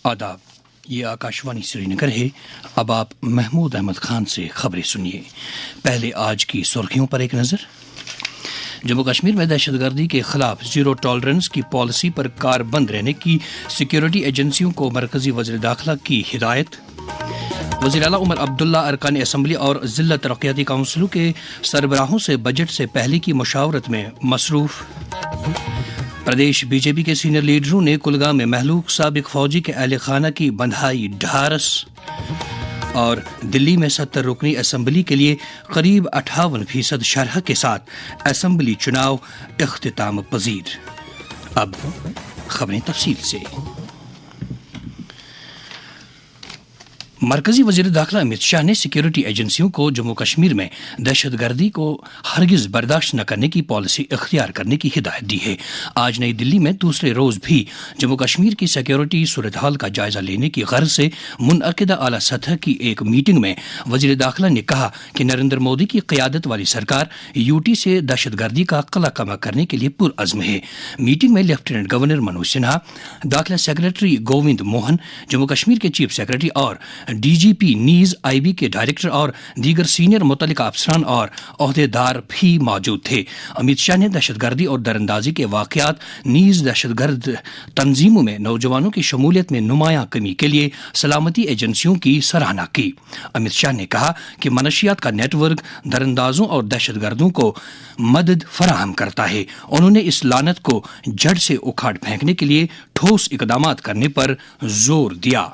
آداب، یہ آکاشوانی سری نگر ہے۔ اب آپ محمود احمد خان سے خبریں سنیے۔ پہلے آج کی سرخیوں پر ایک نظر۔ جموں کشمیر میں دہشت گردی کے خلاف زیرو ٹالرنس کی پالیسی پر کار بند رہنے کی سیکیورٹی ایجنسیوں کو مرکزی وزیر داخلہ کی ہدایت۔ وزیر اعلیٰ عمر عبداللہ ارکان اسمبلی اور ضلع ترقیاتی کونسلوں کے سربراہوں سے بجٹ سے پہلے کی مشاورت میں مصروف۔ پردیش بی جے پی کے سینئر لیڈروں نے کلگام میں مہلوک سابق فوجی کے اہل خانہ کی بندھائی ڈھارس۔ اور دلی میں 70 رکنی اسمبلی کے لیے قریب 58% شرح کے ساتھ اسمبلی چناؤ اختتام پذیر۔ اب خبریں تفصیل سے۔ مرکزی وزیر داخلہ امت شاہ نے سیکیورٹی ایجنسیوں کو جموں کشمیر میں دہشت گردی کو ہرگز برداشت نہ کرنے کی پالیسی اختیار کرنے کی ہدایت دی ہے۔ آج نئی دلی میں دوسرے روز بھی جموں کشمیر کی سیکیورٹی صورتحال کا جائزہ لینے کی غرض سے منعقدہ اعلیٰ سطح کی ایک میٹنگ میں وزیر داخلہ نے کہا کہ نریندر مودی کی قیادت والی سرکار یوٹی سے دہشت گردی کا قلع کما کرنے کے لیے پرعزم ہے۔ میٹنگ میں لیفٹیننٹ گورنر منوج سنہا، داخلہ سیکریٹری گووند موہن، جموں کشمیر کے چیف سیکریٹری اور ڈی جی پی نیز آئی بی کے ڈائریکٹر اور دیگر سینئر متعلقہ افسران اور عہدیدار بھی موجود تھے۔ امت شاہ نے دہشت گردی اور دراندازی کے واقعات نیز دہشت گرد تنظیموں میں نوجوانوں کی شمولیت میں نمایاں کمی کے لیے سلامتی ایجنسیوں کی سراہنا کی۔ امت شاہ نے کہا کہ منشیات کا نیٹ ورک دراندازوں اور دہشت گردوں کو مدد فراہم کرتا ہے۔ انہوں نے اس لعنت کو جڑ سے اکھاڑ پھینکنے کے لیے ٹھوس اقدامات کرنے پر زور دیا۔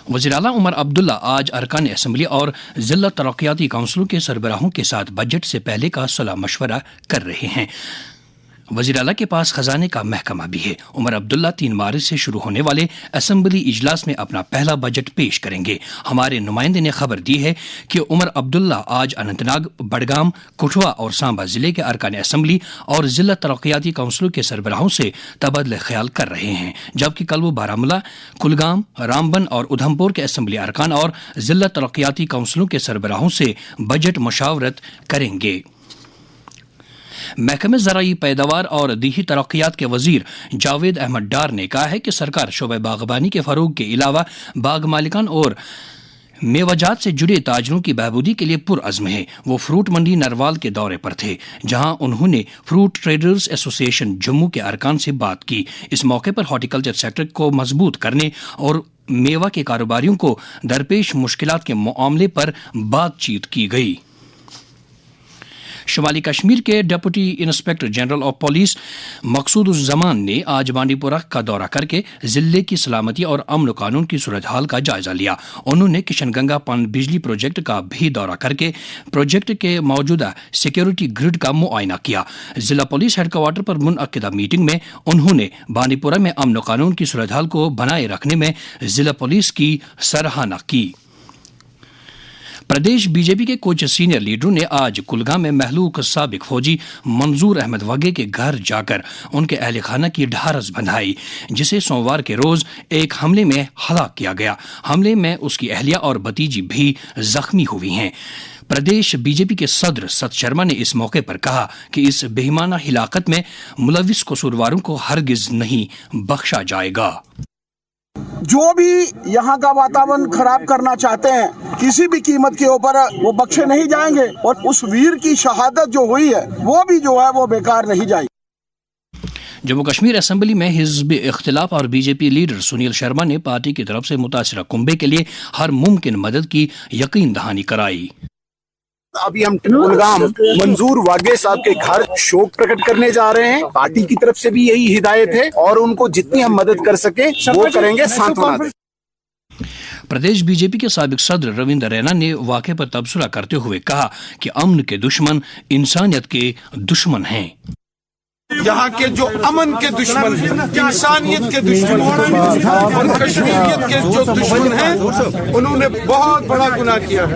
وزیر اعلیٰ عمر عبداللہ آج ارکان اسمبلی اور ضلع ترقیاتی کونسلوں کے سربراہوں کے ساتھ بجٹ سے پہلے کا صلاح مشورہ کر رہے ہیں۔ وزیر اعلیٰ کے پاس خزانے کا محکمہ بھی ہے۔ عمر عبداللہ 3 مارچ سے شروع ہونے والے اسمبلی اجلاس میں اپنا پہلا بجٹ پیش کریں گے۔ ہمارے نمائندے نے خبر دی ہے کہ عمر عبداللہ آج اننت ناگ، بڈگام، کٹھوا اور سامبا ضلع کے ارکان اسمبلی اور ضلع ترقیاتی کونسلوں کے سربراہوں سے تبادلہ خیال کر رہے ہیں، جبکہ کل وہ بارہمولہ، کلگام، رامبن اور ادھمپور کے اسمبلی ارکان اور ضلع ترقیاتی کونسلوں کے سربراہوں سے بجٹ مشاورت کریں گے۔ محکمہ زرعی پیداوار اور دیہی ترقیات کے وزیر جاوید احمد ڈار نے کہا ہے کہ سرکار شعبہ باغبانی کے فروغ کے علاوہ باغ مالکان اور میوہ جات سے جڑے تاجروں کی بہبودی کے لیے پرعزم ہے۔ وہ فروٹ منڈی نروال کے دورے پر تھے، جہاں انہوں نے فروٹ ٹریڈرز ایسوسی ایشن جموں کے ارکان سے بات کی۔ اس موقع پر ہارٹیکلچر سیکٹر کو مضبوط کرنے اور میوہ کے کاروباریوں کو درپیش مشکلات کے معاملے پر بات چیت کی گئی۔ شمالی کشمیر کے deputy inspector general of police Maqsood Uz-Zaman نے آج بانڈی پورہ کا دورہ کر کے ضلع کی سلامتی اور امن و قانون کی صورتحال کا جائزہ لیا۔ انہوں نے کشن گنگا پن بجلی پروجیکٹ کا بھی دورہ کر کے پروجیکٹ کے موجودہ سیکیورٹی گرڈ کا معائنہ کیا۔ ضلع پولیس ہیڈ کوارٹر پر منعقدہ میٹنگ میں انہوں نے بانڈی پورہ میں امن و قانون کی صورتحال کو بنائے رکھنے میں ضلع پولیس کی سراہنا کی۔ پردیش بی جے پی کے کچھ سینئر لیڈروں نے آج کلگام میں محلوک سابق فوجی منظور احمد وگے کے گھر جا کر ان کے اہل خانہ کی ڈھارس بندھائی، جسے سوموار کے روز ایک حملے میں ہلاک کیا گیا۔ حملے میں اس کی اہلیہ اور بھتیجی بھی زخمی ہوئی ہیں۔ پردیش بی جے پی کے صدر ست شرما نے اس موقع پر کہا کہ اس بہیمانہ ہلاکت میں ملوث قصورواروں کو ہرگز نہیں بخشا جائے گا۔ جو بھی یہاں کا واتاورن خراب کرنا چاہتے ہیں کسی بھی قیمت کے اوپر وہ بخشے نہیں جائیں گے، اور اس ویر کی شہادت جو ہوئی ہے وہ بھی جو ہے وہ بیکار نہیں جائے گی۔ جموں کشمیر اسمبلی میں حزب اختلاف اور B J P leader Sunil Sharma نے پارٹی کی طرف سے متاثرہ کنبے کے لیے ہر ممکن مدد کی یقین دہانی کرائی۔ ابھی ہم کلگام منظور واگے صاحب کے گھر شوق پرکٹ کرنے جا رہے ہیں۔ پارٹی کی طرف سے بھی یہی ہدایت ہے اور ان کو جتنی ہم مدد کر سکیں وہ کریں گے، سانتونا دیں۔ پردیش بی جے پی کے سابق صدر رویندر رینا نے واقعے پر تبصرہ کرتے ہوئے کہا کہ امن کے دشمن انسانیت کے دشمن ہیں۔ یہاں کے جو امن کے دشمن ہیں، انسانیت کے دشمن ہیں اور کشمیریت کے جو دشمن ہیں، انہوں نے بہت بڑا گناہ کیا ہے۔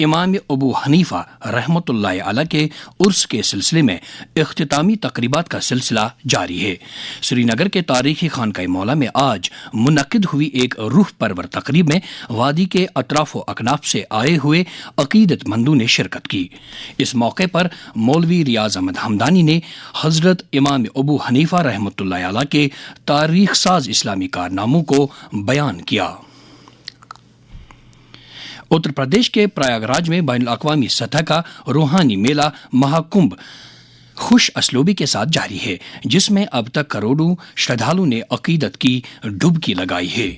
امام ابو حنیفہ رحمۃ اللہ علیہ کے عرس کے سلسلے میں اختتامی تقریبات کا سلسلہ جاری ہے۔ سری نگر کے تاریخی خانقاہ مولا میں آج منعقد ہوئی ایک روح پرور تقریب میں وادی کے اطراف و اکناف سے آئے ہوئے عقیدت مندوں نے شرکت کی۔ اس موقع پر مولوی ریاض احمد حمدانی نے حضرت امام ابو حنیفہ رحمۃ اللہ علیہ کے تاریخ ساز اسلامی کارناموں کو بیان کیا۔ اتر پردیش کے پریاگ راج میں بین الاقوامی سطح کا روحانی میلہ مہاکمبھ خوش اسلوبی کے ساتھ جاری ہے، جس میں اب تک کروڑوں شردھالو نے عقیدت کی ڈبکی لگائی ہے۔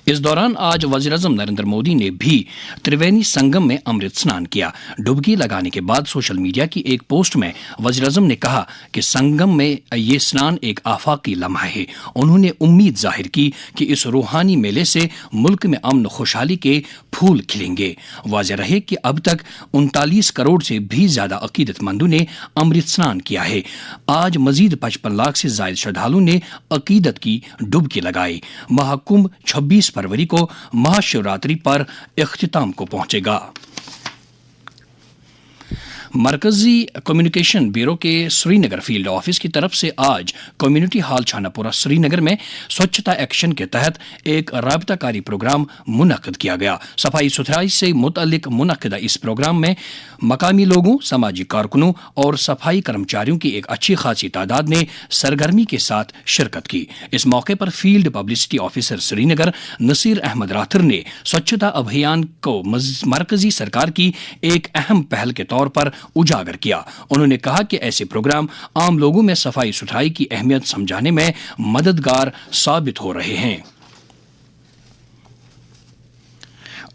اس دوران آج وزیر اعظم نریندر مودی نے بھی تریوینی سنگم میں امرت سنان کیا۔ ڈبکی لگانے کے بعد سوشل میڈیا کی ایک پوسٹ میں وزیر اعظم نے کہا کہ سنگم میں یہ سنان ایک آفاقی لمحہ ہے۔ انہوں نے امید ظاہر کی کہ اس روحانی میلے سے ملک میں امن و خوشحالی کے پھول کھلیں گے۔ واضح رہے کہ اب تک 39 کروڑ سے بھی زیادہ عقیدت مندوں نے امرت سنان کیا ہے۔ آج مزید 55 لاکھ سے زائد شردھالو نے عقیدت کی ڈبکی لگائی۔ مہاکمبھ 26 فروری کو مہا شیوراتری پر اختتام کو پہنچے گا۔ مرکزی کمیونیکیشن بیورو کے سری نگر فیلڈ آفس کی طرف سے آج کمیونٹی ہال چھانا پورہ سری نگر میں سوچھتا ایکشن کے تحت ایک رابطہ کاری پروگرام منعقد کیا گیا۔ صفائی ستھرائی سے متعلق منعقدہ اس پروگرام میں مقامی لوگوں، سماجی کارکنوں اور صفائی کرمچاریوں کی ایک اچھی خاصی تعداد نے سرگرمی کے ساتھ شرکت کی۔ اس موقع پر فیلڈ پبلسٹی آفیسر سری نگر نصیر احمد راتھر نے سوچھتا ابھیان کو مرکزی سرکار کی ایک اہم پہل کے طور پر اجاگر کیا۔ انہوں نے کہا کہ ایسے پروگرام عام لوگوں میں صفائی ستھرائی کی اہمیت سمجھانے میں مددگار ثابت ہو رہے ہیں۔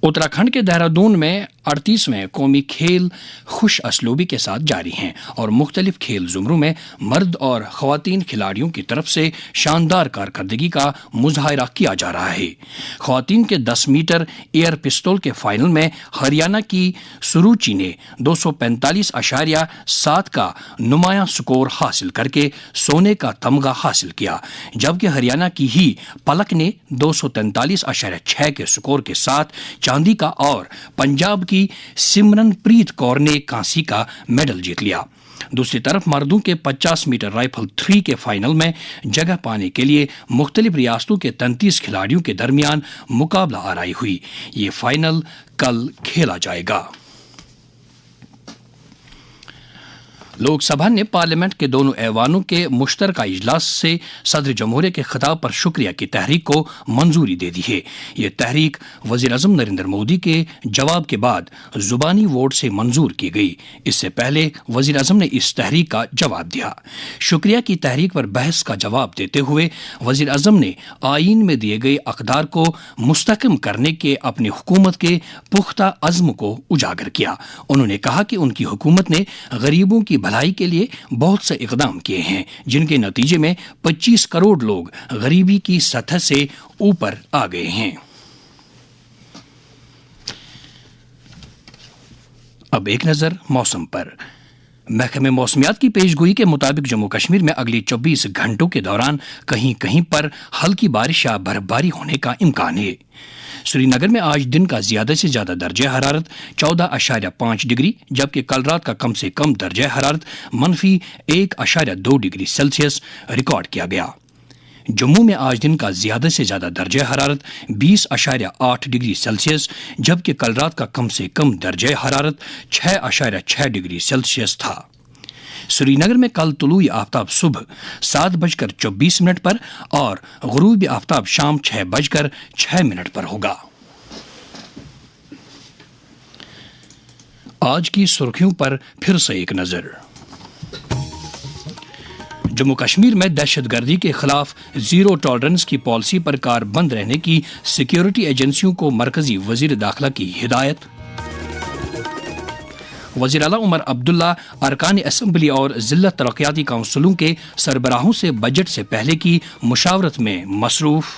اتراکھنڈ کے دہرادون میں 38ویں قومی کھیل خوش اسلوبی کے ساتھ جاری ہیں اور مختلف کھیل زمروں میں مرد اور خواتین کھلاڑیوں کی طرف سے شاندار کارکردگی کا مظاہرہ کیا جا رہا ہے۔ خواتین کے 10 میٹر ایئر پستول کے فائنل میں ہریانہ کی سروچی نے 245.7 کا نمایاں سکور حاصل کر کے سونے کا تمغہ حاصل کیا، جبکہ ہریانہ کی ہی پلک نے 243.6 کے سکور کے ساتھ چاندی کا اور پنجاب کی سمرن پریت کور نے کانسی کا میڈل جیت لیا۔ دوسری طرف مردوں کے 50 میٹر رائفل 3 کے فائنل میں جگہ پانے کے لیے مختلف ریاستوں کے 33 کھلاڑیوں کے درمیان مقابلہ آرائی ہوئی۔ یہ فائنل کل کھیلا جائے گا۔ لوک سبھا نے پارلیمنٹ کے دونوں ایوانوں کے مشترکہ اجلاس سے صدر جمہوریہ کے خطاب پر شکریہ کی تحریک کو منظوری دے دی ہے۔ یہ تحریک وزیر اعظم نریندر مودی کے جواب کے بعد زبانی ووٹ سے منظور کی گئی۔ اس سے پہلے وزیر اعظم نے اس تحریک کا جواب دیا۔ شکریہ کی تحریک پر بحث کا جواب دیتے ہوئے وزیر اعظم نے آئین میں دیے گئے اقدار کو مستحکم کرنے کے اپنی حکومت کے پختہ عزم کو اجاگر کیا۔ انہوں نے کہا کہ ان کی حکومت نے غریبوں کی بھلائی کے لیے بہت سے اقدام کیے ہیں، جن کے نتیجے میں 25 کروڑ لوگ غریبی کی سطح سے اوپر آ گئے ہیں۔ اب ایک نظر موسم پر۔ محکمہ موسمیات کی پیشگوئی کے مطابق جموں کشمیر میں اگلی 24 گھنٹوں کے دوران کہیں کہیں پر ہلکی بارش یا برفباری ہونے کا امکان ہے۔ سری نگر میں آج دن کا زیادہ سے زیادہ درجہ حرارت 14.5 ڈگری جبکہ کل رات کا کم سے کم درجہ حرارت -1.2 ڈگری سیلسیس ریکارڈ کیا گیا۔ جموں میں آج دن کا زیادہ سے زیادہ درجہ حرارت 20.8 ڈگری سیلسیس جبکہ کل رات کا کم سے کم درجہ حرارت 6.6 ڈگری سیلسیس تھا۔ سری نگر میں کل طلوع آفتاب صبح 7:24 پر اور غروب آفتاب شام 6:06 پر ہوگا۔ آج کی سرخیوں پر پھر سے ایک نظر۔ جموں کشمیر میں دہشت گردی کے خلاف زیرو ٹالرنس کی پالیسی پر کار بند رہنے کی سیکیورٹی ایجنسیوں کو مرکزی وزیر داخلہ کی ہدایت۔ وزیر اعلیٰ عمر عبداللہ ارکان اسمبلی اور ضلع ترقیاتی کونسلوں کے سربراہوں سے بجٹ سے پہلے کی مشاورت میں مصروف۔